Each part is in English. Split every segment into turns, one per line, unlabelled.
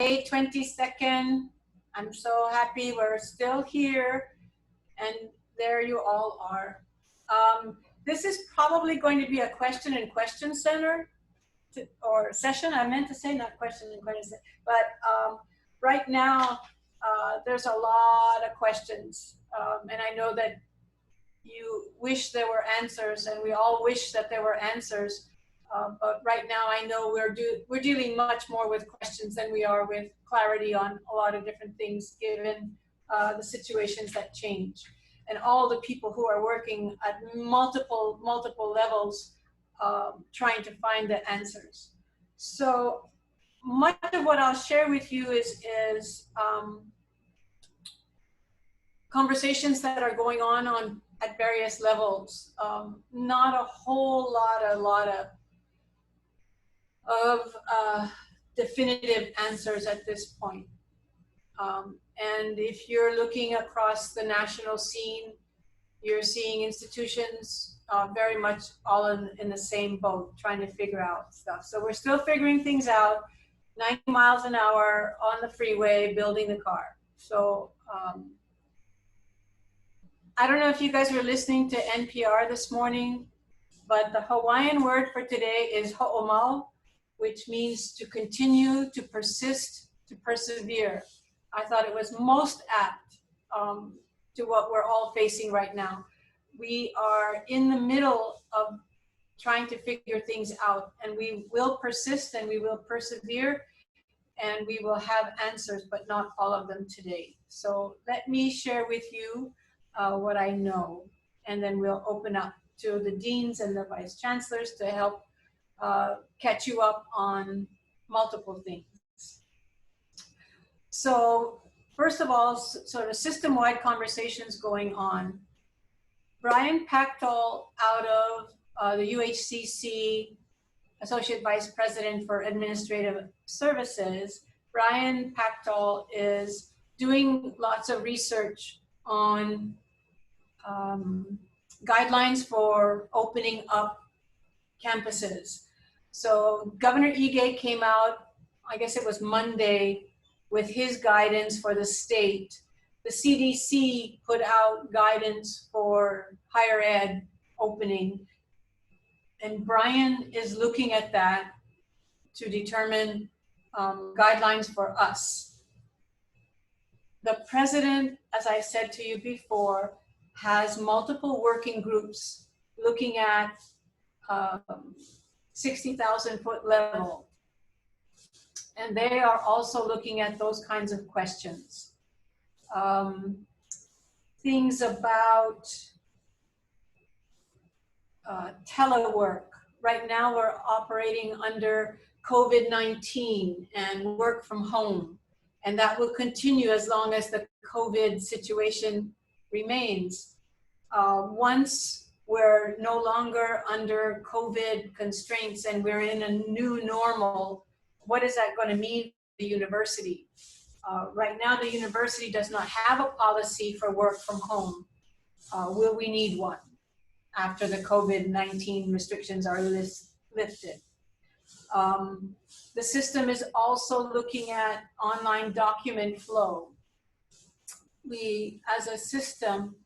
May 22nd. I'm so happy we're still here, and there you all are. This is probably going to be a question and question center or session. I meant to say not question and question, but right now there's a lot of questions, and I know that you wish there were answers, and we all wish that there were answers. But right now, I know we're dealing much more with questions than we are with clarity on a lot of different things, given the situations that change, and all the people who are working at multiple levels, trying to find the answers. So much of what I'll share with you is conversations that are going on at various levels. Not a whole lot of definitive answers at this point. And if you're looking across the national scene, you're seeing institutions very much all in the same boat, trying to figure out stuff. So we're still figuring things out, 90 miles an hour on the freeway, building the car. So I don't know if you guys were listening to NPR this morning, but the Hawaiian word for today is ho'omau, which means to continue, to persist, to persevere. I thought it was most apt to what we're all facing right now. We are in the middle of trying to figure things out, and we will persist and we will persevere, and we will have answers, but not all of them today. So let me share with you what I know, and then we'll open up to the deans and the vice chancellors to help catch you up on multiple things. So first of all, sort of system-wide conversations going on. Brian Pagotto, out of the UHCC, Associate Vice President for Administrative Services, Brian Pagotto is doing lots of research on guidelines for opening up campuses. So Governor Ige came out, I guess it was Monday, with his guidance for the state. The CDC put out guidance for higher ed opening, and Brian is looking at that to determine guidelines for us. The president, as I said to you before, has multiple working groups looking at 60,000 foot level. And they are also looking at those kinds of questions. Things about telework. Right now we're operating under COVID-19 and work from home. And that will continue as long as the COVID situation remains. Once we're no longer under COVID constraints and we're in a new normal, what is that going to mean for the university? Right now, the university does not have a policy for work from home. Will we need one after the COVID-19 restrictions are lifted? The system is also looking at online document flow. We, as a system,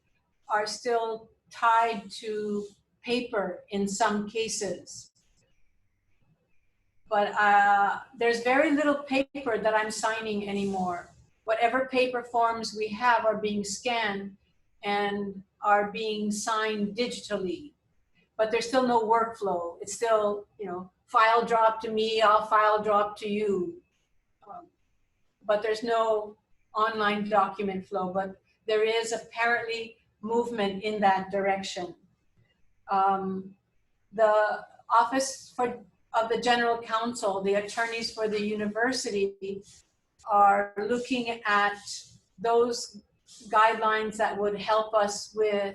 are still tied to paper in some cases. But there's very little paper that I'm signing anymore. Whatever paper forms we have are being scanned and are being signed digitally. But there's still no workflow. It's still, you know, file drop to me, I'll file drop to you. But there's no online document flow, but there is apparently movement in that direction. The Office of the General Counsel, the attorneys for the university, are looking at those guidelines that would help us with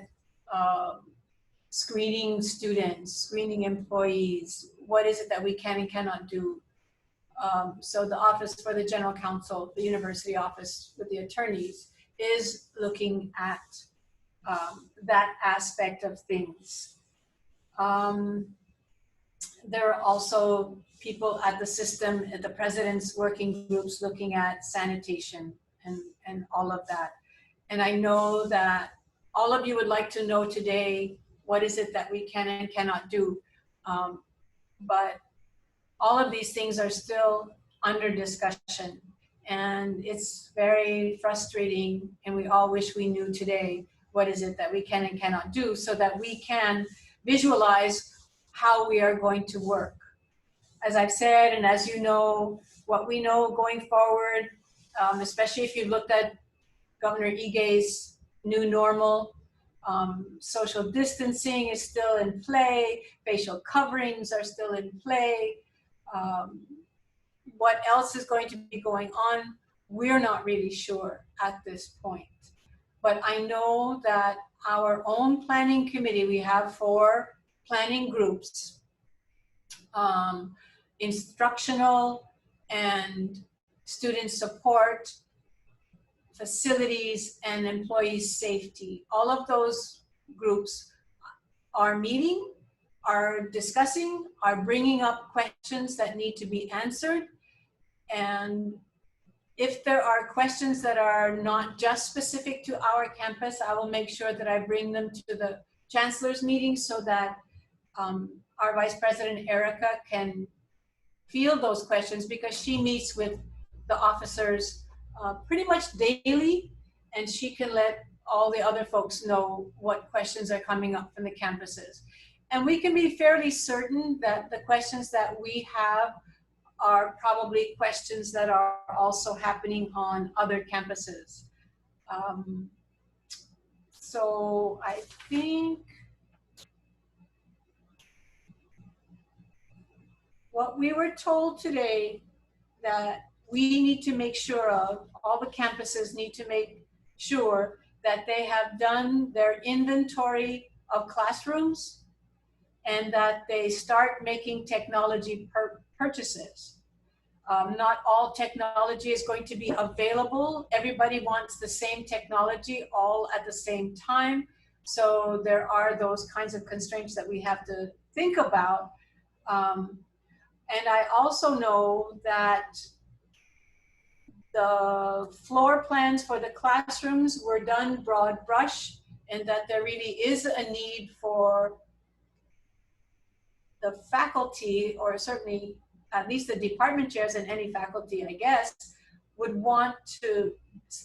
screening students, screening employees. What is it that we can and cannot do? So the Office for the General Counsel, the university office with the attorneys, is looking at that aspect of things. there are also people at the system, at the president's working groups looking at sanitation and all of that. And I know that all of you would like to know today, what is it that we can and cannot do? But all of these things are still under discussion. And it's very frustrating, and we all wish we knew today what is it that we can and cannot do, so that we can visualize how we are going to work. As I've said, and as you know, what we know going forward, especially if you looked at Governor Ige's new normal, social distancing is still in play, facial coverings are still in play. What else is going to be going on, we're not really sure at this point. But I know that our own planning committee, we have 4 planning groups, instructional and student support, facilities, and employee safety. All of those groups are meeting, are discussing, are bringing up questions that need to be answered. And if there are questions that are not just specific to our campus, I will make sure that I bring them to the chancellor's meeting, so that our Vice President Erica can field those questions, because she meets with the officers pretty much daily, and she can let all the other folks know what questions are coming up from the campuses. And we can be fairly certain that the questions that we have are probably questions that are also happening on other campuses. So I think what we were told today, that we need to make sure of, all the campuses need to make sure that they have done their inventory of classrooms, and that they start making technology purchases. Not all technology is going to be available. Everybody wants the same technology all at the same time. So there are those kinds of constraints that we have to think about. And I also know that the floor plans for the classrooms were done broad brush, and that there really is a need for the faculty, or certainly at least the department chairs and any faculty, I guess, would want to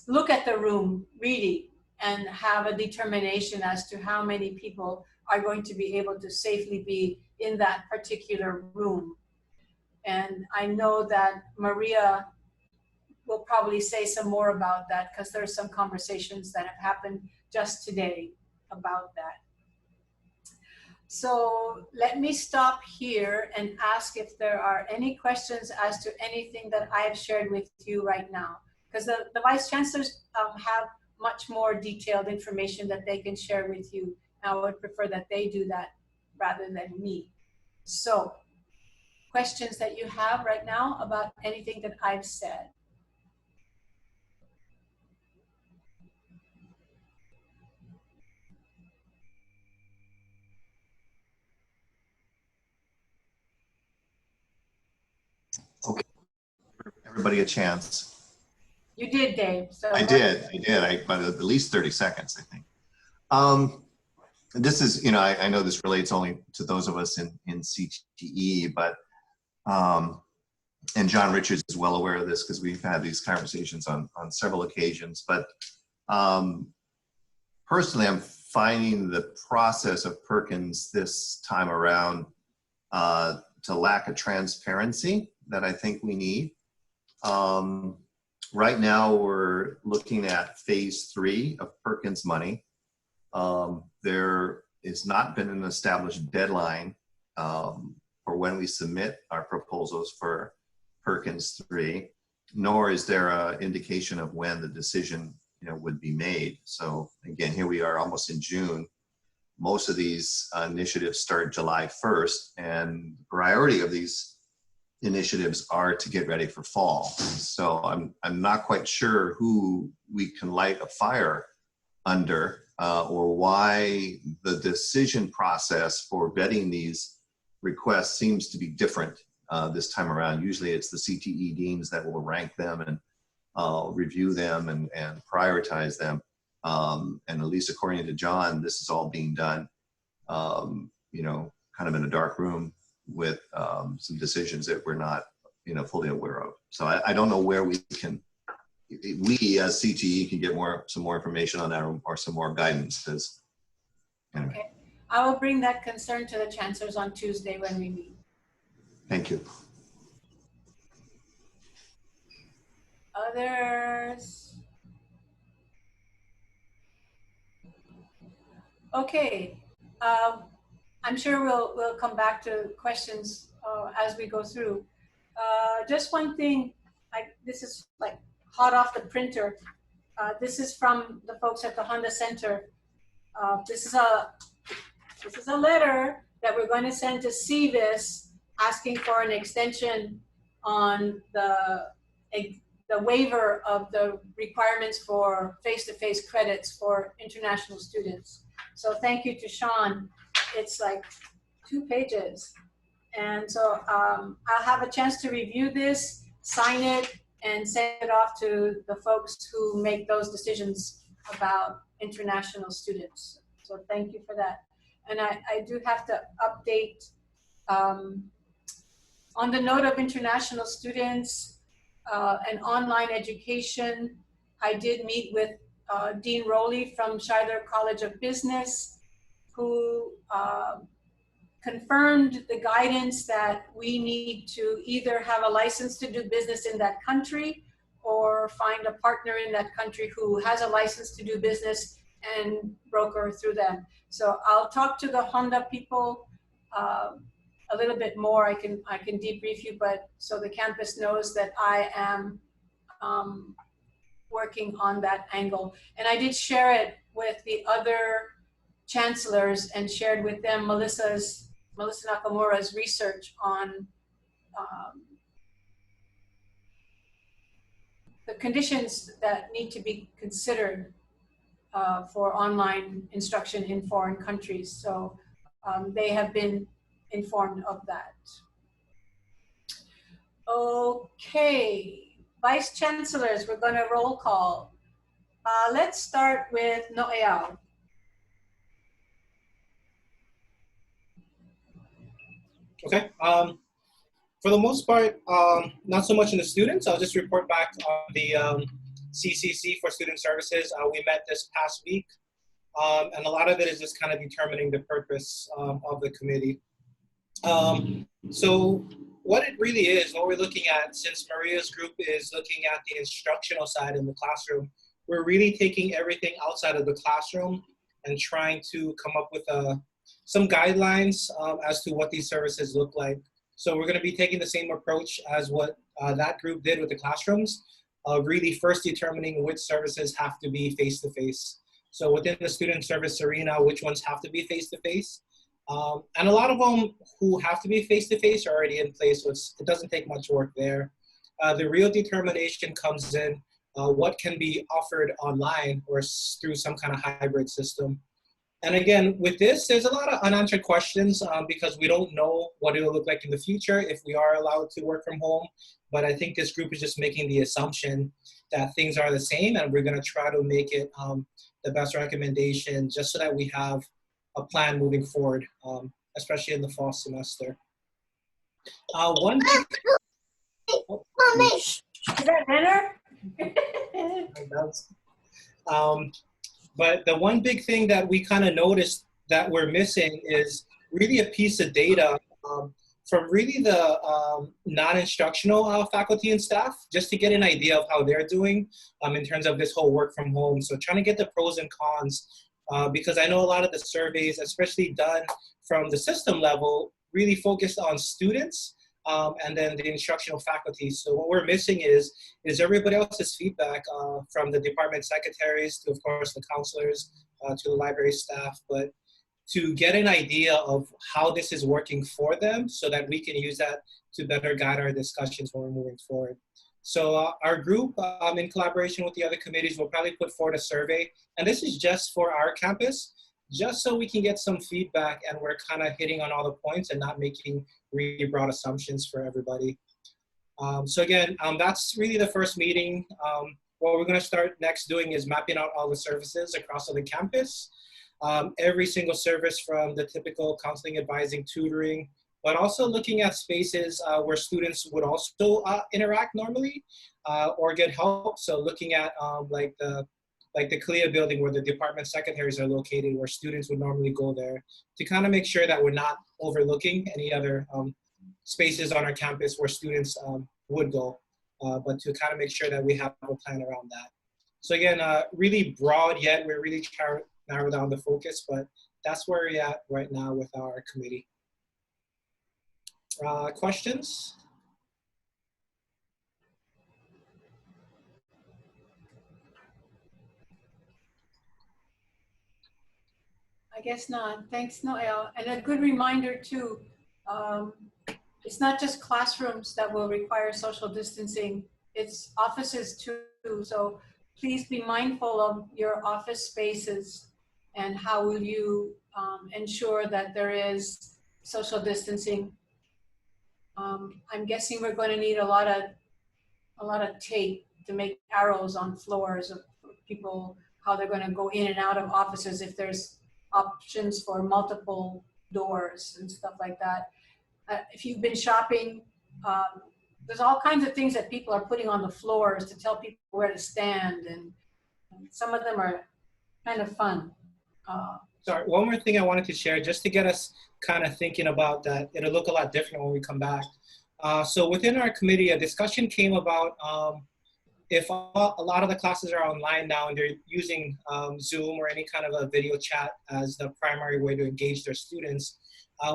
look at the room really and have a determination as to how many people are going to be able to safely be in that particular room. And I know that Maria will probably say some more about that, because there's some conversations that have happened just today about that. So let me stop here and ask if there are any questions as to anything that I have shared with you right now, because the Vice Chancellors have much more detailed information that they can share with you. I would prefer that they do that rather than me. So questions that you have right now about anything that I've said?
Okay, everybody a chance.
You did, Dave. So
I did, but at least 30 seconds, I think. This is, I know this relates only to those of us in CTE, but, and John Richards is well aware of this because we've had these conversations on several occasions, but personally, I'm finding the process of Perkins this time around to lack a transparency that I think we need. Right now, we're looking at phase 3 of Perkins money. There has not been an established deadline for when we submit our proposals for Perkins 3, nor is there an indication of when the decision would be made. So again, here we are almost in June. Most of these initiatives start July 1st, and the priority of these initiatives are to get ready for fall. So I'm not quite sure who we can light a fire under or why the decision process for vetting these request seems to be different this time around. Usually it's the CTE deans that will rank them and review them and prioritize them. And at least according to John, this is all being done, you know, kind of in a dark room with some decisions that we're not, you know, fully aware of. So I don't know where we as CTE can get some more information on that or some more guidance. Because anyway.
Okay. I will bring that concern to the chancellors on Tuesday when we meet.
Thank you.
Others? Okay. I'm sure we'll come back to questions as we go through. Just one thing, this is like hot off the printer. This is from the folks at the Honda Center. This is a letter that we're going to send to CVIS asking for an extension on the waiver of the requirements for face-to-face credits for international students. So thank you to Sean. It's like 2 pages. And so I'll have a chance to review this, sign it, and send it off to the folks who make those decisions about international students. So thank you for that. And I do have to update on the note of international students and online education. I did meet with Dean Rowley from Schuyler College of Business, who confirmed the guidance that we need to either have a license to do business in that country or find a partner in that country who has a license to do business and broker through them. So I'll talk to the Honda people a little bit more. I can debrief you, but so the campus knows that I am working on that angle. And I did share it with the other chancellors and shared with them Melissa Nakamura's research on the conditions that need to be considered for online instruction in foreign countries. So they have been informed of that. Okay, Vice Chancellors, we're going to roll call. Let's start with Noeal.
Okay. For the most part, not so much in the students. I'll just report back on the CCC for Student Services. We met this past week, and a lot of it is just kind of determining the purpose of the committee. So what it really is, what we're looking at, since Maria's group is looking at the instructional side in the classroom, we're really taking everything outside of the classroom and trying to come up with some guidelines as to what these services look like. So we're going to be taking the same approach as what that group did with the classrooms, really first determining which services have to be face-to-face. So within the student service arena, which ones have to be face-to-face. And a lot of them who have to be face-to-face are already in place, so it doesn't take much work there. The real determination comes in what can be offered online or through some kind of hybrid system. And again, with this, there's a lot of unanswered questions because we don't know what it will look like in the future if we are allowed to work from home. But I think this group is just making the assumption that things are the same, and we're going to try to make it the best recommendation just so that we have a plan moving forward, especially in the fall semester. One big...
Mommy, is that dinner?
But the one big thing that we kind of noticed that we're missing is really a piece of data from really the non-instructional faculty and staff, just to get an idea of how they're doing in terms of this whole work from home. So trying to get the pros and cons, because I know a lot of the surveys, especially done from the system level, really focused on students and then the instructional faculty. So what we're missing is everybody else's feedback from the department secretaries to, of course, the counselors, to the library staff, but to get an idea of how this is working for them so that we can use that to better guide our discussions when we're moving forward. So our group, in collaboration with the other committees, will probably put forward a survey, and this is just for our campus, just so we can get some feedback and we're kind of hitting on all the points and not making really broad assumptions for everybody. So again, that's really the first meeting. What we're going to start next doing is mapping out all the services across the campus. Every single service from the typical counseling, advising, tutoring, but also looking at spaces where students would also interact normally or get help. So looking at like the CLIA building where the department secondaries are located, where students would normally go there, to kind of make sure that we're not overlooking any other spaces on our campus where students would go, but to kind of make sure that we have a plan around that. So again, really broad, yet we're really trying to narrow down the focus, but that's where we're at right now with our committee. Questions?
I guess not. Thanks, Noel. And a good reminder too, it's not just classrooms that will require social distancing, it's offices too. So please be mindful of your office spaces and how will you ensure that there is social distancing. I'm guessing we're going to need a lot of tape to make arrows on floors of people, how they're going to go in and out of offices if there's options for multiple doors and stuff like that. If you've been shopping, there's all kinds of things that people are putting on the floors to tell people where to stand, and some of them are kind of fun.
Sorry, one more thing I wanted to share just to get us kind of thinking about that. It'll look a lot different when we come back. So within our committee, a discussion came about if a lot of the classes are online now and they're using Zoom or any kind of a video chat as the primary way to engage their students,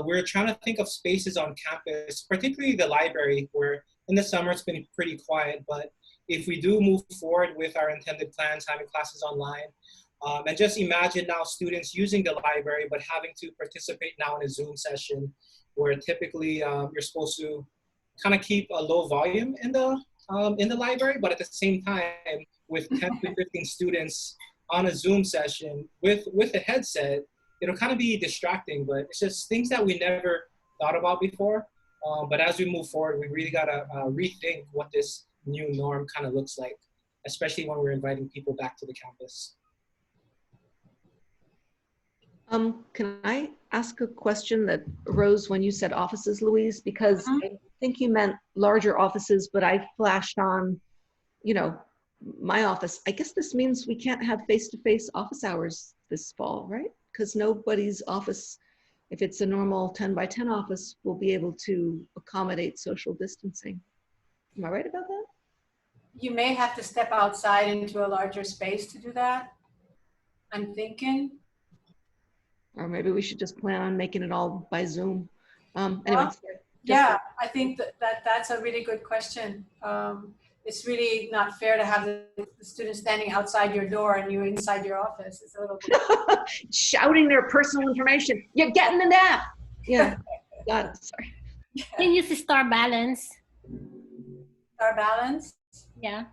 we're trying to think of spaces on campus, particularly the library, where in the summer it's been pretty quiet, but if we do move forward with our intended plans, having classes online, and just imagine now students using the library, but having to participate now in a Zoom session where typically you're supposed to kind of keep a low volume in the library, but at the same time, with 10 to 15 students on a Zoom session with a headset, it'll kind of be distracting, but it's just things that we never thought about before. But as we move forward, we really gotta rethink what this new norm kind of looks like, especially when we're inviting people back to the campus.
Can I ask a question that arose when you said offices, Louise? Because I think you meant larger offices, but I flashed on, you know, my office. I guess this means we can't have face-to-face office hours this fall, right? Because nobody's office, if it's a normal 10 by 10 office, will be able to accommodate social distancing. Am I right about that?
You may have to step outside into a larger space to do that, I'm thinking.
Or maybe we should just plan on making it all by Zoom. Anyway.
Well, yeah, I think that's a really good question. It's really not fair to have the students standing outside your door and you inside your office. It's a little bit
shouting their personal information. You're getting the nap. Yeah, got it. Sorry.
You can use the star balance.
Star balance?
Yeah.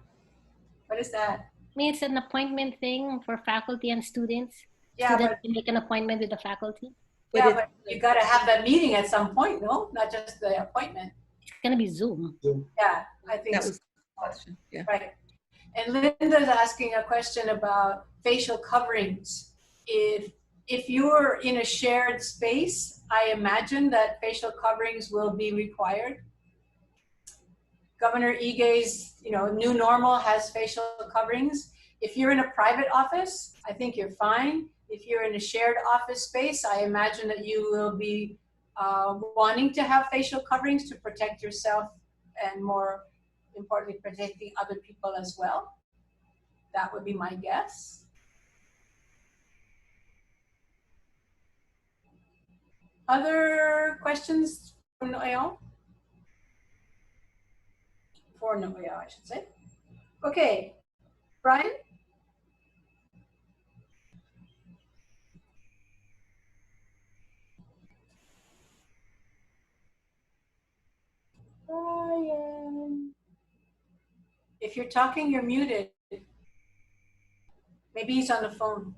What is that?
I mean, it's an appointment thing for faculty and students.
Yeah,
Students can make an appointment with the faculty.
Yeah, but you got to have that meeting at some point, no? Not just the appointment.
It's going to be Zoom.
Yeah, I think
that was the question. Yeah.
right. And Linda's asking a question about facial coverings. If you're in a shared space, I imagine that facial coverings will be required. Governor Ige's, new normal has facial coverings. If you're in a private office, I think you're fine. If you're in a shared office space, I imagine that you will be wanting to have facial coverings to protect yourself and, more importantly, protecting other people as well. That would be my guess. Other questions from Noel? For Noel, I should say. Okay, Brian? Brian. If you're talking, you're muted. Maybe he's on the phone.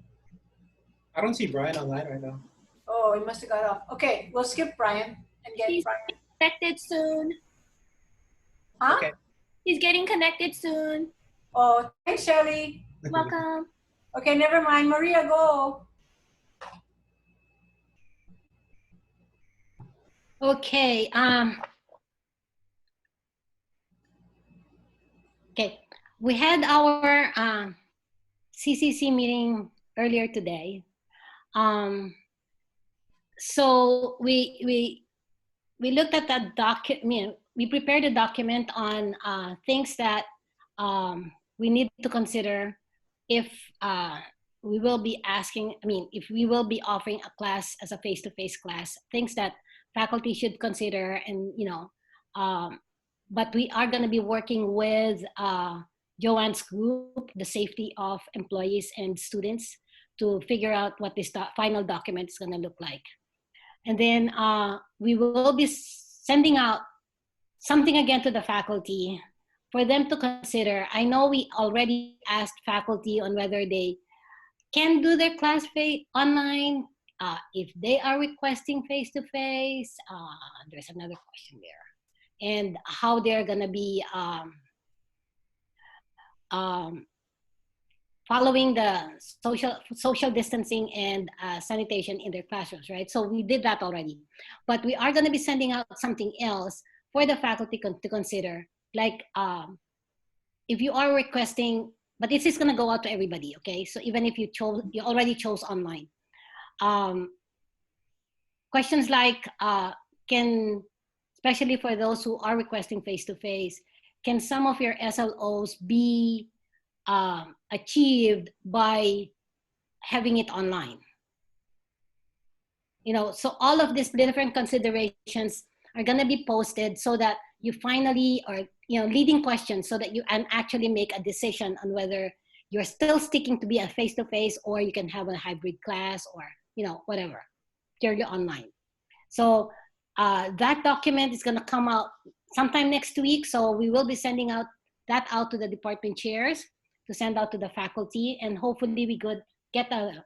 I don't see Brian online right now.
Oh, he must have got off. Okay, we'll skip Brian and get
He's
Brian.
connected soon.
Huh?
Okay.
He's getting connected soon.
Oh, thanks, Shelly.
Welcome.
Okay, never mind. Maria, go.
Okay. Okay. We had our CCC meeting earlier today. So we looked at that document. We prepared a document on things that we need to consider if we will be asking. I mean, if we will be offering a class as a face-to-face class, things that faculty should consider, and but we are going to be working with Joanne's group, the safety of employees and students, to figure out what this final document is going to look like. And then we will be sending out something again to the faculty for them to consider. I know we already asked faculty on whether they can do their class online, if they are requesting face-to-face. There's another question there. And how they're gonna be following the social distancing and sanitation in their classrooms, right? So we did that already, but we are going to be sending out something else for the faculty to consider, like if you are requesting, but this is going to go out to everybody, okay? So even if you already chose online, questions like especially for those who are requesting face-to-face, can some of your SLOs be achieved by having it online? So all of these different considerations are going to be posted so that you finally are, leading questions so that you can actually make a decision on whether you're still sticking to be a face-to-face, or you can have a hybrid class, or, whatever, purely online. So that document is going to come out sometime next week. So we will be sending that out to the department chairs to send out to the faculty, and hopefully we could get a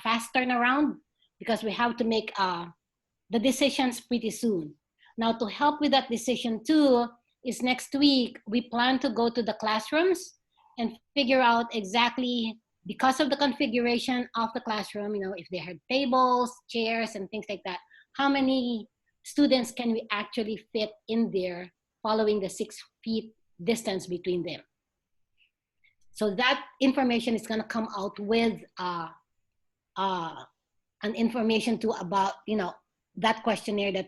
fast turnaround, because we have to make the decisions pretty soon. Now, to help with that decision too, is next week we plan to go to the classrooms and figure out exactly, because of the configuration of the classroom, if they have tables, chairs, and things like that, how many students can we actually fit in there following the 6 feet distance between them. So that information is going to come out with an information too about, that questionnaire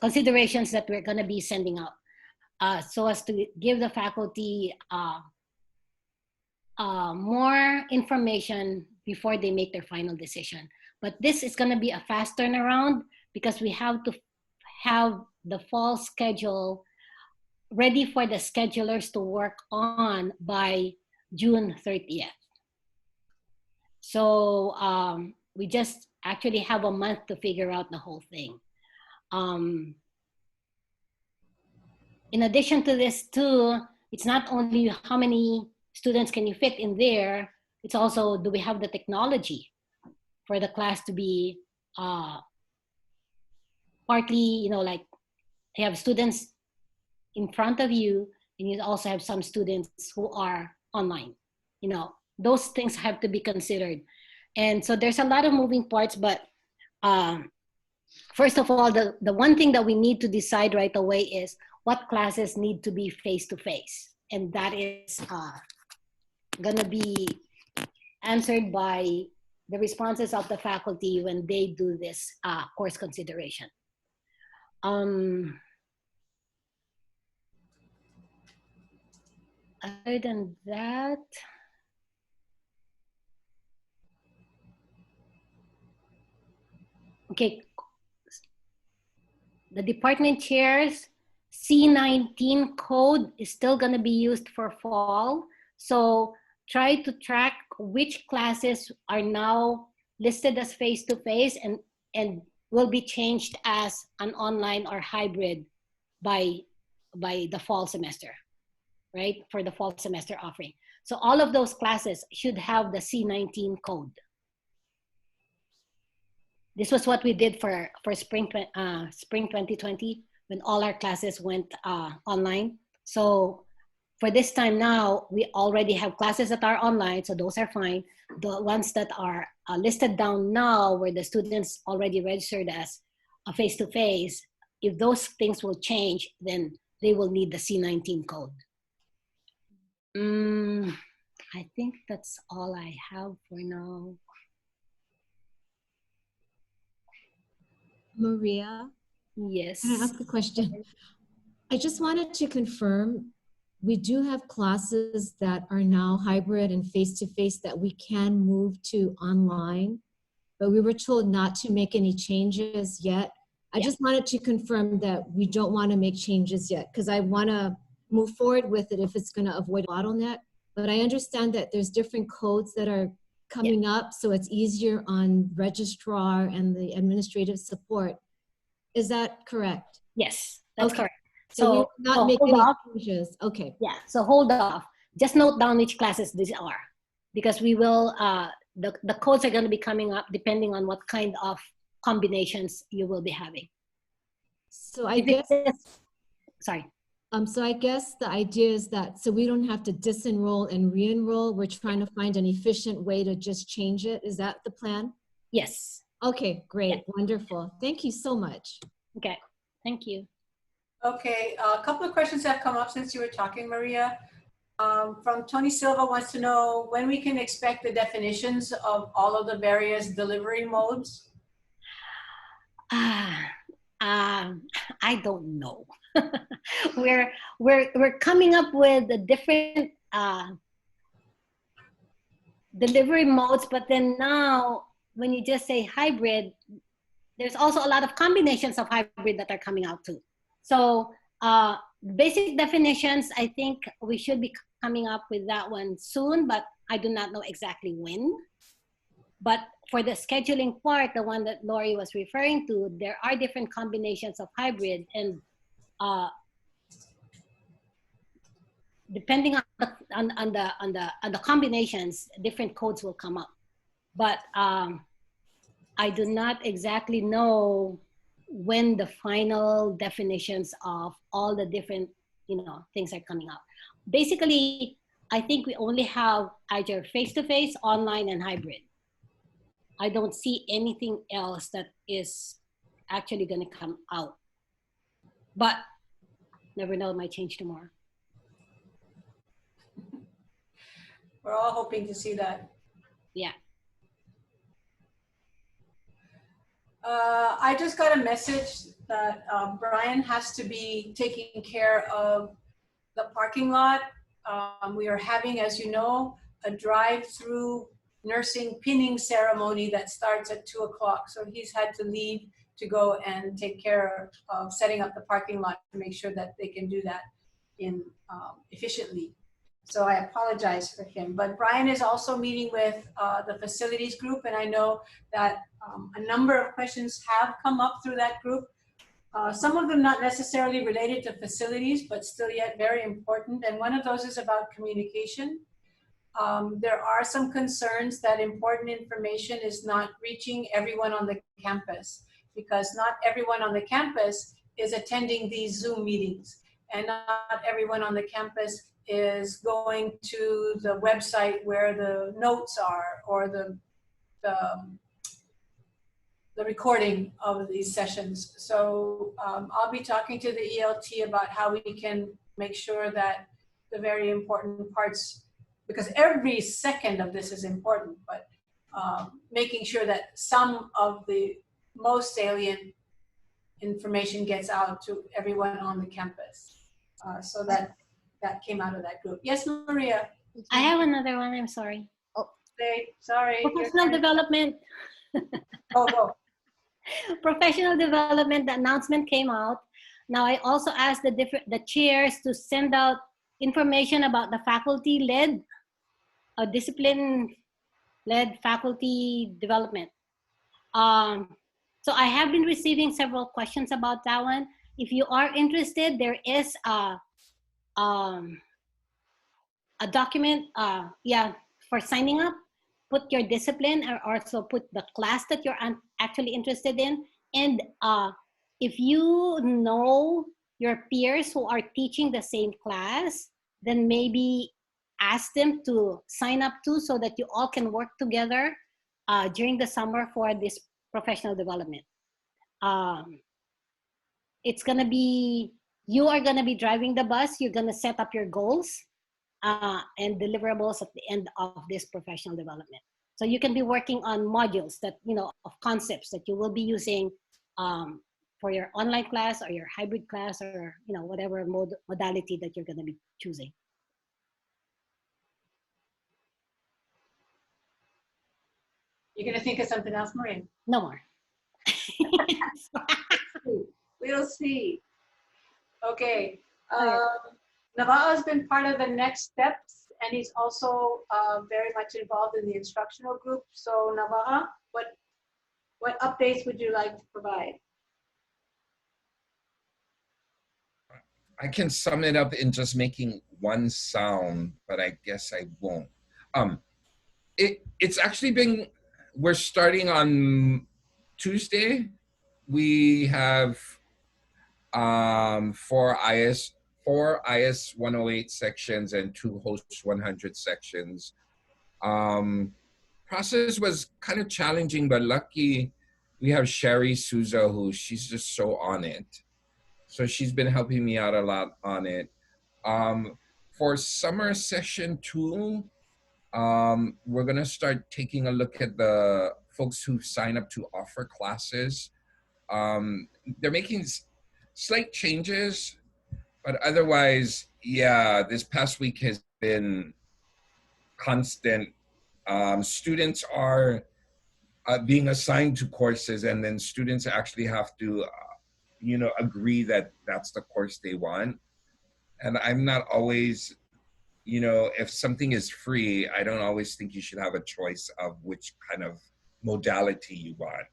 considerations that we're going to be sending out, so as to give the faculty more information before they make their final decision. But this is going to be a fast turnaround, because we have to have the fall schedule ready for the schedulers to work on by June 30th. So we just actually have a month to figure out the whole thing. In addition to this too, it's not only how many students can you fit in there, it's also, do we have the technology for the class to be partly, like you have students in front of you, and you also have some students who are online. Those things have to be considered. And so there's a lot of moving parts, but first of all, the one thing that we need to decide right away is what classes need to be face-to-face. And that is gonna be answered by the responses of the faculty when they do this course consideration. Other than that, okay, the department chairs, C19 code is still going to be used for fall. So try to track which classes are now listed as face-to-face and will be changed as an online or hybrid by the fall semester. right, for the fall semester offering. So all of those classes should have the C19 code. This was what we did for spring 2020 when all our classes went online. So for this time now, we already have classes that are online, so those are fine. The ones that are listed down now, where the students already registered as a face-to-face, if those things will change, then they will need the C19 code. I think that's all I have for now.
Maria,
Yes.
can I ask a question? I just wanted to confirm, we do have classes that are now hybrid and face-to-face that we can move to online, but we were told not to make any changes yet. I just wanted to confirm that we don't want to make changes yet, because I want to move forward with it if it's going to avoid a bottleneck. But I understand that there's different codes that are coming up, so it's easier on registrar and the administrative support. Is that correct?
Yes, that's
Okay.
correct.
So we will not make any changes. Okay.
Yeah, so hold off. Just note down which classes these are, because we will, the codes are going to be coming up depending on what kind of combinations you will be having.
So I guess,
sorry.
so I guess the idea is that, so we don't have to disenroll and re-enroll. We're trying to find an efficient way to just change it. Is that the plan?
Yes.
Okay, great. Wonderful. Thank you so much.
Okay, thank you.
Okay, a couple of questions have come up since you were talking, Maria. From Tony Silva wants to know when we can expect the definitions of all of the various delivery modes.
I don't know. we're coming up with the different delivery modes, but then now when you just say hybrid, there's also a lot of combinations of hybrid that are coming out too. So basic definitions, I think we should be coming up with that one soon, but I do not know exactly when. But for the scheduling part, the one that Lori was referring to, there are different combinations of hybrid, and depending on the combinations, different codes will come up. But I do not exactly know when the final definitions of all the different, things are coming out. Basically, I think we only have either face-to-face, online, and hybrid. I don't see anything else that is actually going to come out. But never know, it might change tomorrow.
We're all hoping to see that.
Yeah.
I just got a message that Brian has to be taking care of the parking lot. We are having, as you know, a drive-through nursing pinning ceremony that starts at 2 o'clock. So he's had to leave to go and take care of setting up the parking lot to make sure that they can do that efficiently. So I apologize for him. But Brian is also meeting with the facilities group, and I know that a number of questions have come up through that group. Some of them not necessarily related to facilities, but still yet very important. And one of those is about communication. There are some concerns that important information is not reaching everyone on the campus, because not everyone on the campus is attending these Zoom meetings, and not everyone on the campus is going to the website where the notes are, or the recording of these sessions. So I'll be talking to the ELT about how we can make sure that the very important parts, because every second of this is important, but making sure that some of the most salient information gets out to everyone on the campus. So that came out of that group. Yes, Maria?
I have another one, I'm sorry.
Oh, sorry.
Professional development.
Oh.
Professional development, the announcement came out. Now I also asked the chairs to send out information about the faculty-led, discipline-led faculty development. So I have been receiving several questions about that one. If you are interested, there is a document, yeah, for signing up, put your discipline, or also put the class that you're actually interested in. And if you know your peers who are teaching the same class, then maybe ask them to sign up too, so that you all can work together during the summer for this professional development. It's gonna be, you are gonna be driving the bus, you're gonna set up your goals and deliverables at the end of this professional development. So you can be working on modules that, you know, of concepts that you will be using for your online class or your hybrid class, or, you know, whatever modality that you're gonna be choosing.
You're gonna think of something else, Maureen?
No more.
We'll see. Okay.
Okay.
Navaa has been part of the next steps, and he's also very much involved in the instructional group. So Navaa, what updates would you like to provide?
I can sum it up in just making one sound, but I guess I won't. It's actually been, we're starting on Tuesday. We have four IS 108 sections and 2 host 100 sections. Process was kind of challenging, but lucky we have Sherry Souza, who she's just so on it. So she's been helping me out a lot on it. For summer session 2, we're gonna start taking a look at the folks who sign up to offer classes. They're making slight changes, but otherwise, yeah, this past week has been constant. Students are being assigned to courses, and then students actually have to you know, agree that that's the course they want. And I'm not always, you know, if something is free, I don't always think you should have a choice of which kind of modality you want.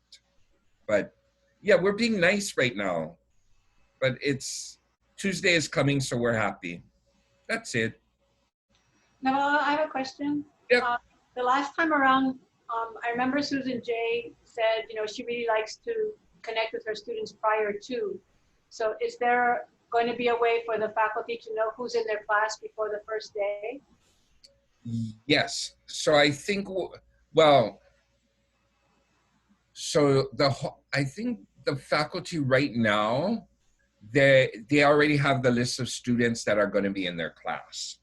But yeah, we're being nice right now. But it's, Tuesday is coming, so we're happy. That's it.
Navaa, I have a question.
Yep.
The last time around, I remember Susan J said, you know, she really likes to connect with her students prior to. So is there going to be a way for the faculty to know who's in their class before the first day?
Yes. So I think, well, so I think the faculty right now, they already have the list of students that are going to be in their class.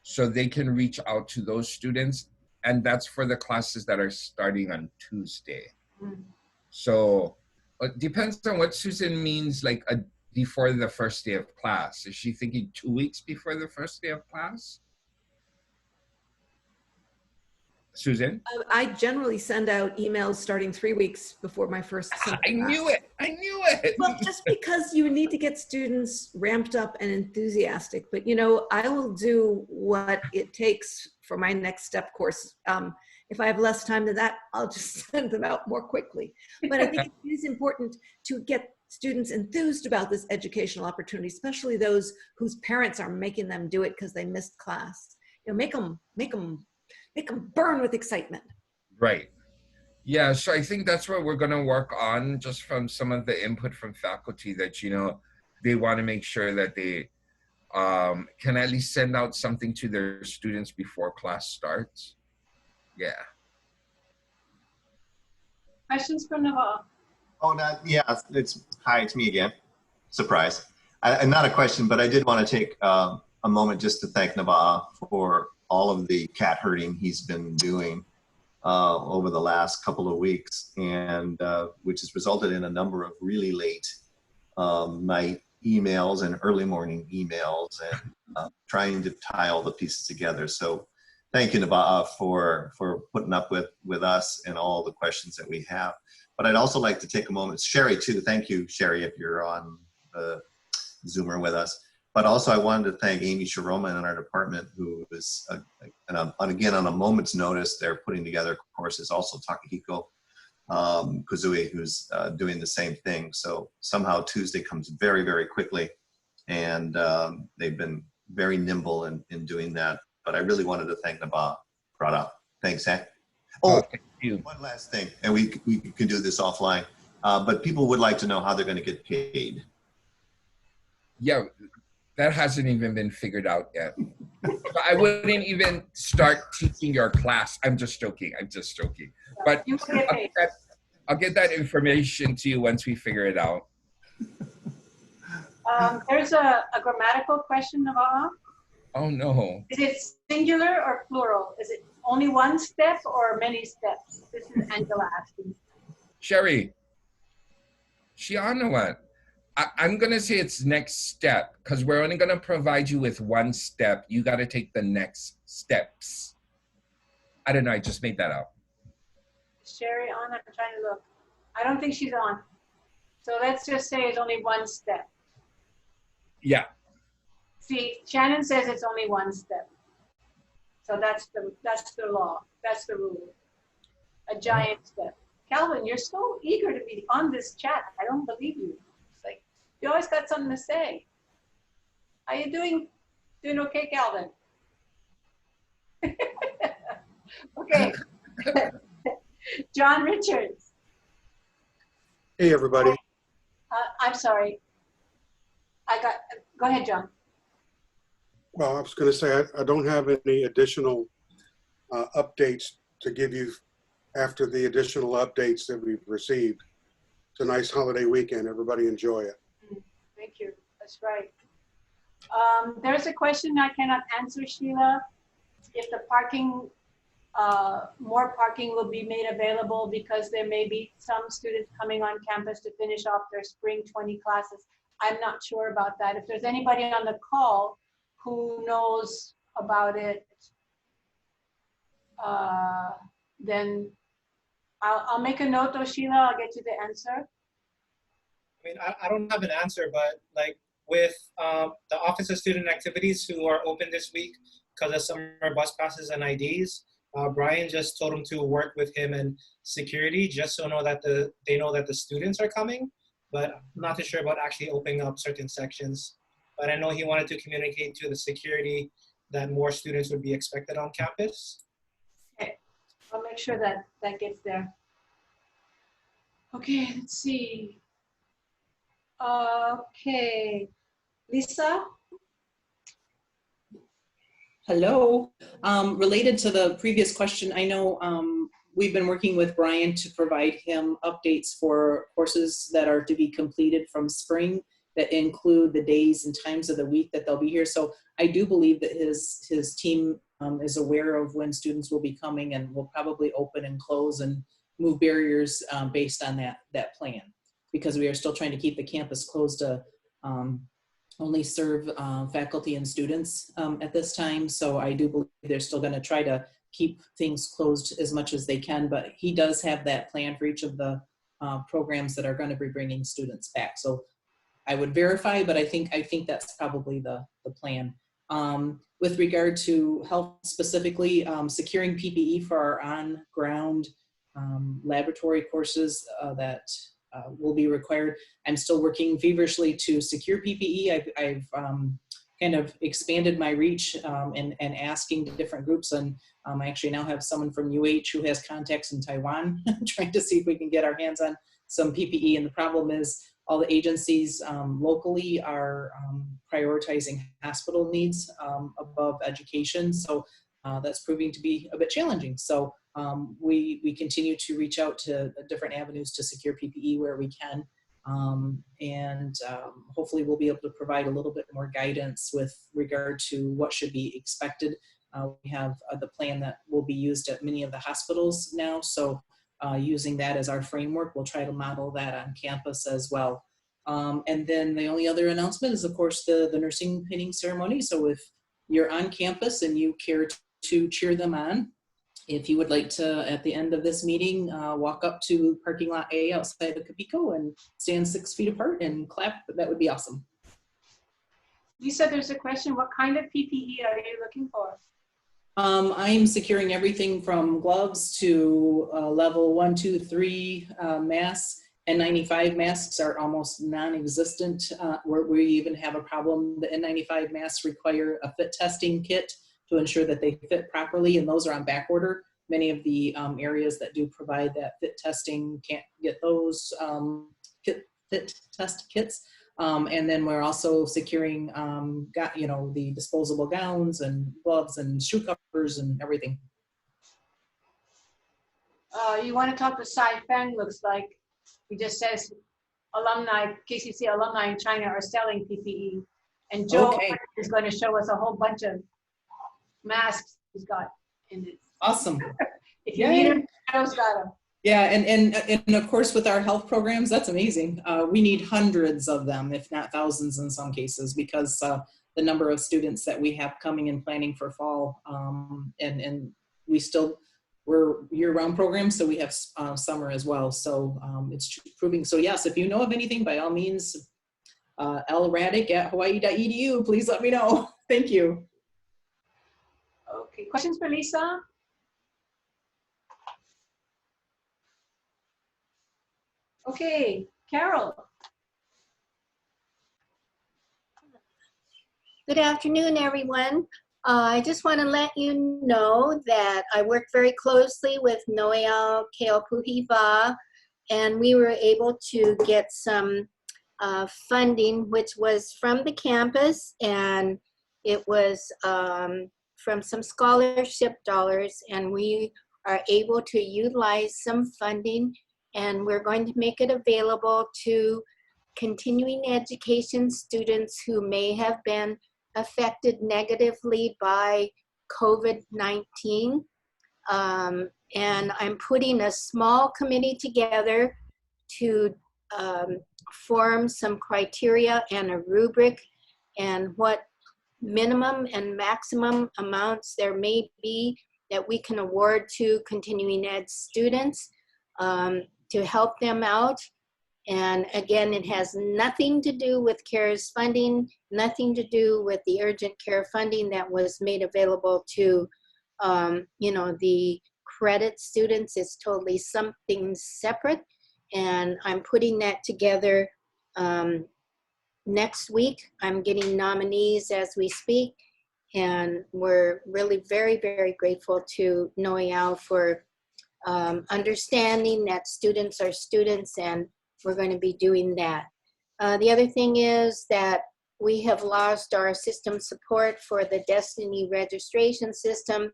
So they can reach out to those students, and that's for the classes that are starting on Tuesday.
Mm.
So it depends on what Susan means, like before the first day of class. Is she thinking 2 weeks before the first day of class? Susan?
I generally send out emails starting 3 weeks before my first semester.
I knew it. I knew it.
Well, just because you need to get students ramped up and enthusiastic, but you know, I will do what it takes for my next step course. If I have less time than that, I'll just send them out more quickly. But I think it is important to get students enthused about this educational opportunity, especially those whose parents are making them do it because they missed class. You know, make them burn with excitement.
Right. Yeah, so I think that's what we're going to work on, just from some of the input from faculty, that, you know, they want to make sure that they can at least send out something to their students before class starts. Yeah.
Questions for Navaa?
Oh, yeah, hi, it's me again. Surprise. And not a question, but I did want to take a moment just to thank Navaa for all of the cat herding he's been doing over the last couple of weeks, and which has resulted in a number of really late night emails and early morning emails, and trying to tie all the pieces together. So thank you, Navaa, for putting up with us and all the questions that we have. But I'd also like to take a moment, Sherry too, thank you, Sherry, if you're on the Zoomer with us. But also I wanted to thank Amy Sharoma in our department, who is, and again, on a moment's notice, they're putting together courses. Also Takahiko Kuzui, who's doing the same thing. So somehow Tuesday comes very, very quickly, and they've been very nimble in doing that. but I really wanted to thank Nabat brought up. Thanks, Hank.
Oh,
Oh,
thank you.
one last thing, and we can do this offline, but people would like to know how they're going to get paid.
Yeah, that hasn't even been figured out yet. So I wouldn't even start teaching your class. I'm just joking. I'm just joking. But
You will get paid.
I'll get that information to you once we figure it out.
There's a grammatical question about,
Oh no.
is it singular or plural? Is it only one step or many steps? This is Angela asking.
Sherry, Shiana, I'm going to say it's next step because we're only going to provide you with one step. You got to take the next steps. I don't know. I just made that up.
Is Sherry on? I'm trying to look. I don't think she's on. So let's just say it's only one step.
Yeah.
See, Shannon says it's only one step. So that's the law. That's the rule. A giant step. Calvin, you're so eager to be on this chat. I don't believe you. It's like you always got something to say. How you doing? Doing okay, Calvin? Okay. John Richards.
Hey, everybody.
I'm sorry. Go ahead, John.
Well, I was going to say I don't have any additional updates to give you after the additional updates that we've received. It's a nice holiday weekend. Everybody enjoy it.
Thank you. That's right. There's a question I cannot answer, Sheila. If the parking, more parking will be made available because there may be some students coming on campus to finish off their spring 20 classes. I'm not sure about that. If there's anybody on the call who knows about it, then I'll make a note though, Sheila. I'll get you the answer.
I mean, I don't have an answer, but like with the Office of Student Activities who are open this week because of summer bus passes and IDs, Brian just told him to work with him and security just so they know that the students are coming, but I'm not too sure about actually opening up certain sections. But I know he wanted to communicate to the security that more students would be expected on campus.
Okay, I'll make sure that that gets there. Okay, let's see. Okay, Lisa?
Hello. Related to the previous question, I know we've been working with Brian to provide him updates for courses that are to be completed from spring that include the days and times of the week that they'll be here. So I do believe that his team is aware of when students will be coming and will probably open and close and move barriers based on that plan, because we are still trying to keep the campus closed to only serve faculty and students at this time. So I do believe they're still going to try to keep things closed as much as they can, but he does have that plan for each of the programs that are going to be bringing students back. So I would verify, but I think that's probably the plan. With regard to health specifically, securing PPE for our on-ground laboratory courses that will be required. I'm still working feverishly to secure PPE. I've kind of expanded my reach and asking to different groups, and I actually now have someone from UH who has contacts in Taiwan trying to see if we can get our hands on some PPE. And the problem is all the agencies locally are prioritizing hospital needs above education. So that's proving to be a bit challenging. So we continue to reach out to different avenues to secure PPE where we can. And hopefully we'll be able to provide a little bit more guidance with regard to what should be expected. We have the plan that will be used at many of the hospitals now. So using that as our framework, we'll try to model that on campus as well. And then the only other announcement is, of course, the nursing pinning ceremony. So if you're on campus and you care to cheer them on, if you would like to, at the end of this meeting, walk up to parking lot A outside of Capico and stand 6 feet apart and clap, that would be awesome.
You said there's a question, what kind of PPE are you looking for?
I'm securing everything from gloves to level 1, 2, 3 masks. N95 masks are almost non-existent. We even have a problem. The N95 masks require a fit testing kit to ensure that they fit properly, and those are on back order. Many of the areas that do provide that fit testing can't get those fit test kits. And then we're also securing, the disposable gowns and gloves and shoe covers and everything.
You want to talk to Sai Feng, looks like. He just says alumni, KCC alumni in China are selling PPE. And Joe
Okay.
is going to show us a whole bunch of masks he's got in it.
Awesome.
If you need them, Joe's got them.
Yeah, and of course with our health programs, that's amazing. We need hundreds of them, if not thousands in some cases, because the number of students that we have coming and planning for fall, and we're year-round programs, so we have summer as well. So it's proving. So yes, if you know of anything, by all means, lradic@hawaii.edu, please let me know. Thank you.
Okay, questions for Lisa? Okay, Carol.
Good afternoon, everyone. I just want to let you know that I work very closely with Noel Keopuhiwa, and we were able to get some funding, which was from the campus, and it was from some scholarship dollars, and we are able to utilize some funding, and we're going to make it available to continuing education students who may have been affected negatively by COVID-19. And I'm putting a small committee together to form some criteria and a rubric and what minimum and maximum amounts there may be that we can award to continuing ed students to help them out. And again, it has nothing to do with CARES funding, nothing to do with the urgent care funding that was made available to, the credit students. It's totally something separate. And I'm putting that together next week. I'm getting nominees as we speak. And we're really very, very grateful to Noel for understanding that students are students, and we're going to be doing that. The other thing is that we have lost our system support for the Destiny registration system.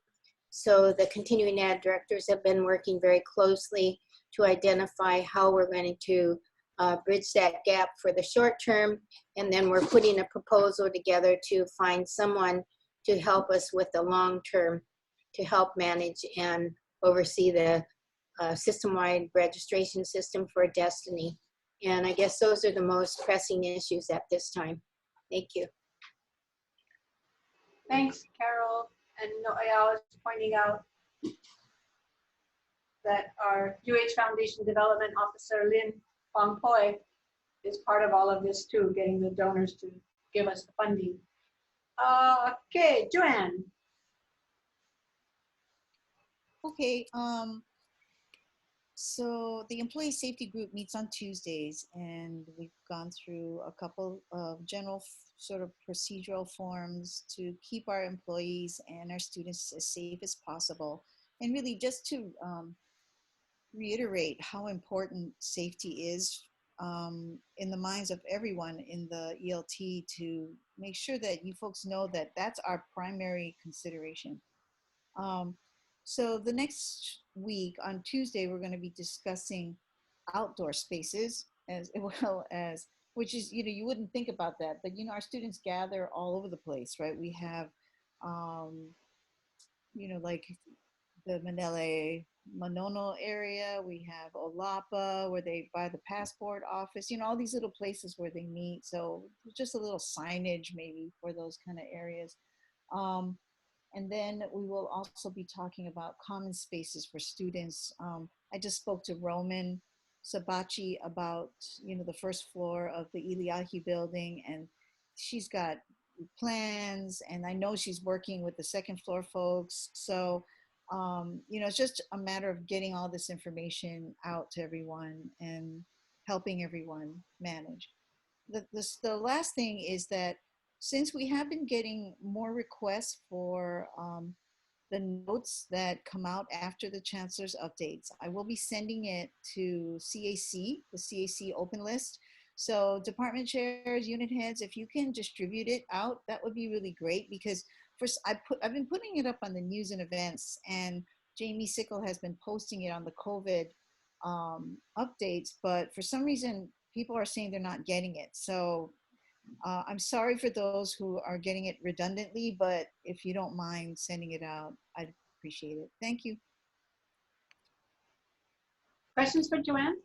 So the continuing ed directors have been working very closely to identify how we're going to bridge that gap for the short term. And then we're putting a proposal together to find someone to help us with the long term, to help manage and oversee the system-wide registration system for Destiny. And I guess those are the most pressing issues at this time. Thank you.
Thanks, Carol. And Noel is pointing out that our UH Foundation Development Officer, Lynn Huang Poi, is part of all of this too, getting the donors to give us the funding. Okay, Joanne.
Okay, so the employee safety group meets on Tuesdays, and we've gone through a couple of general sort of procedural forms to keep our employees and our students as safe as possible. And really just to reiterate how important safety is in the minds of everyone in the ELT, to make sure that you folks know that that's our primary consideration. So the next week on Tuesday, we're going to be discussing outdoor spaces as well as, which is, you wouldn't think about that, but our students gather all over the place, right? We have, like the Manele Manono area, we have Olapa where they buy the passport office, all these little places where they meet. So just a little signage maybe for those kind of areas. And then we will also be talking about common spaces for students. I just spoke to Roman Sabachi about, the first floor of the Iliahi building, and she's got plans, and I know she's working with the second floor folks. So, it's just a matter of getting all this information out to everyone and helping everyone manage. The last thing is that since we have been getting more requests for the notes that come out after the chancellor's updates, I will be sending it to CAC, the CAC open list. So department chairs, unit heads, if you can distribute it out, that would be really great, because first I've been putting it up on the news and events, and Jamie Sickle has been posting it on the COVID updates, but for some reason people are saying they're not getting it. So I'm sorry for those who are getting it redundantly, but if you don't mind sending it out, I'd appreciate it. Thank you.
Questions for Joanne?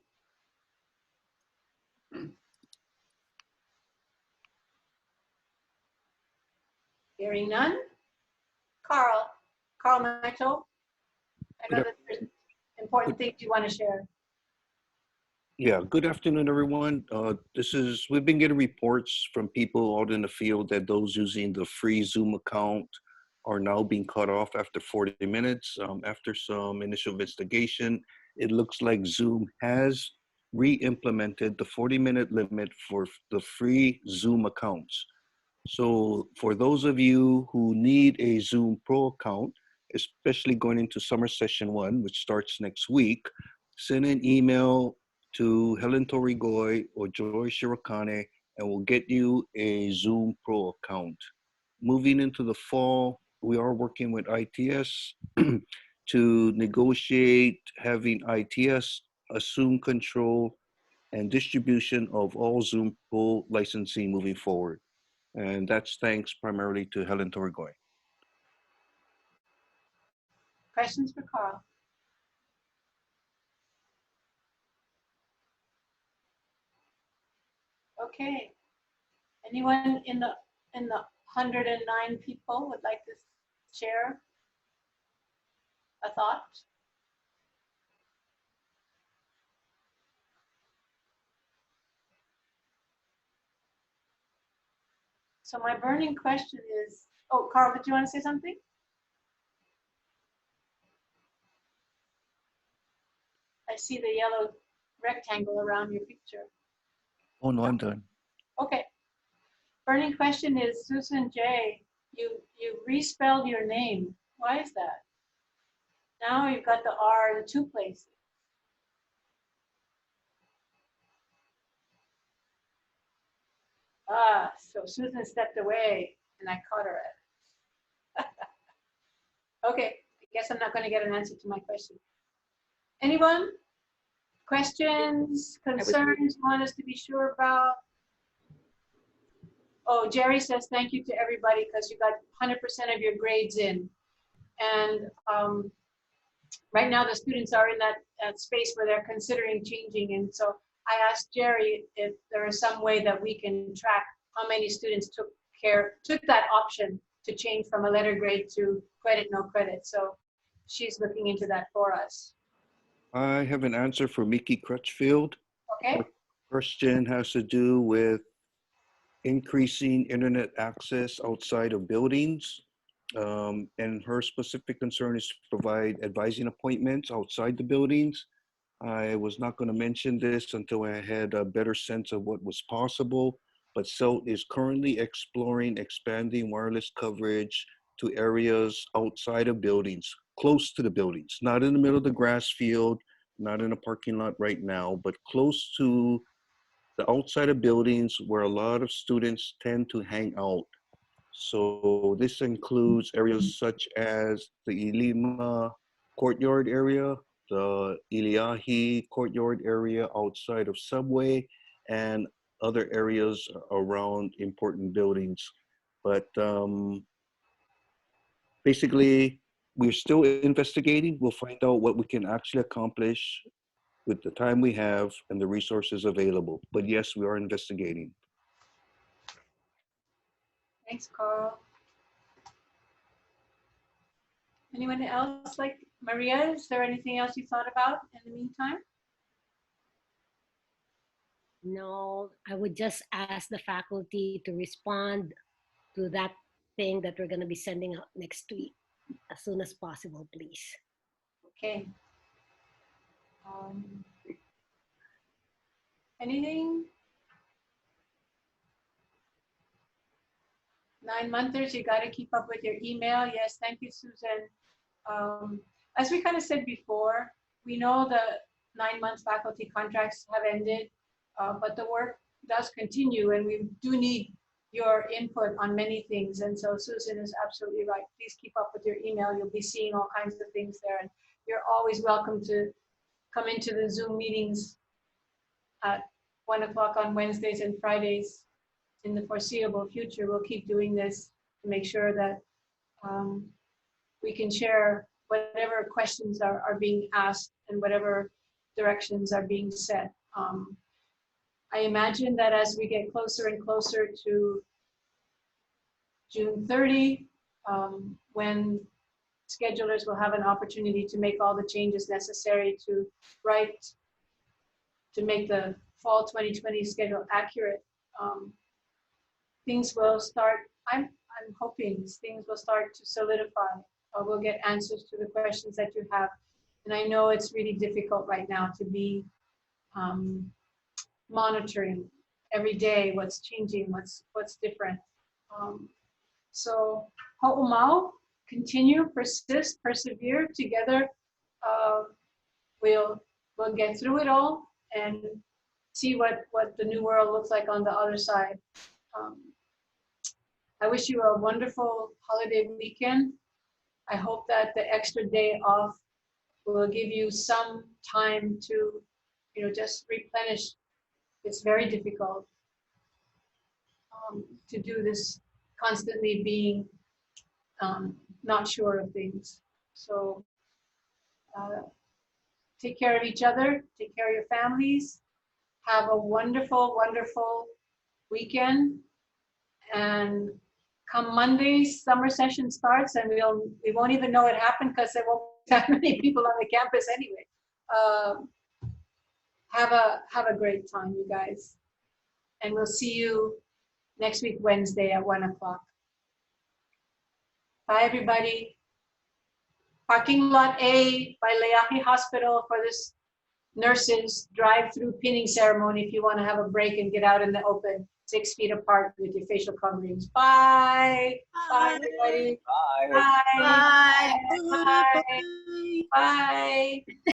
Hearing none. Carl Mitchell, I know that there's important things you want to share.
Yeah, good afternoon, everyone. We've been getting reports from people out in the field that those using the free Zoom account are now being cut off after 40 minutes. After some initial investigation, it looks like Zoom has re-implemented the 40-minute limit for the free Zoom accounts. So for those of you who need a Zoom Pro account, especially going into summer session 1, which starts next week, send an email to Helen Torigoy or Joy Shirokane, and we'll get you a Zoom Pro account. Moving into the fall, we are working with ITS to negotiate having ITS assume control and distribution of all Zoom Pro licensing moving forward. And that's thanks primarily to Helen Torigoy.
Questions for Carl? Okay. Anyone in the 109 people would like to share a thought? So my burning question is, oh, Carl, did you want to say something? I see the yellow rectangle around your picture.
Oh, no, I'm done.
Okay. Burning question is, Susan J., you respelled your name. Why is that? Now you've got the R in 2 places. Ah, so Susan stepped away and I caught her at it. Okay, I guess I'm not going to get an answer to my question. Anyone? Questions, concerns, want us to be sure about? Oh, Jerry says thank you to everybody because you got 100% of your grades in. And right now the students are in that space where they're considering changing. And so I asked Jerry if there is some way that we can track how many students took that option to change from a letter grade to credit, no credit. So she's looking into that for us.
I have an answer for Mickey Crutchfield.
Okay.
Her question has to do with increasing internet access outside of buildings. And her specific concern is to provide advising appointments outside the buildings. I was not going to mention this until I had a better sense of what was possible, but CELT is currently exploring expanding wireless coverage to areas outside of buildings, close to the buildings, not in the middle of the grass field, not in a parking lot right now, but close to the outside of buildings where a lot of students tend to hang out. So this includes areas such as the Ilima courtyard area, the Iliahi courtyard area outside of Subway, and other areas around important buildings. But basically, we're still investigating. We'll find out what we can actually accomplish with the time we have and the resources available. But yes, we are investigating.
Thanks, Carl. Anyone else like Maria? Is there anything else you thought about in the meantime?
No, I would just ask the faculty to respond to that thing that we're going to be sending out next week as soon as possible, please.
Okay. Anything? 9-monthers, you got to keep up with your email. Yes, thank you, Susan. As we kind of said before, we know the 9-month faculty contracts have ended, but the work does continue, and we do need your input on many things. And so Susan is absolutely right. Please keep up with your email. You'll be seeing all kinds of things there, and you're always welcome to come into the Zoom meetings at 1 o'clock on Wednesdays and Fridays in the foreseeable future. We'll keep doing this to make sure that we can share whatever questions are being asked and whatever directions are being set. I imagine that as we get closer and closer to June 30, when schedulers will have an opportunity to make all the changes necessary to make the fall 2020 schedule accurate, things will start, I'm hoping things will start to solidify. We'll get answers to the questions that you have. And I know it's really difficult right now to be monitoring every day what's changing, what's different. So ho'omau, continue, persist, persevere. Together, we'll get through it all and see what the new world looks like on the other side. I wish you a wonderful holiday weekend. I hope that the extra day off will give you some time to, just replenish. It's very difficult to do this constantly being not sure of things. So take care of each other, take care of your families, have a wonderful, wonderful weekend. And come Monday, summer session starts, and we won't even know it happened because there won't be that many people on the campus anyway. Have a great time, you guys. And we'll see you next week, Wednesday at 1 o'clock. Bye, everybody. Parking lot A by Leahi Hospital for this nurses drive-through pinning ceremony if you want to have a break and get out in the open, 6 feet apart with your facial coverings. Bye. Bye, everybody.
Bye.
Bye. Bye. Bye. Bye.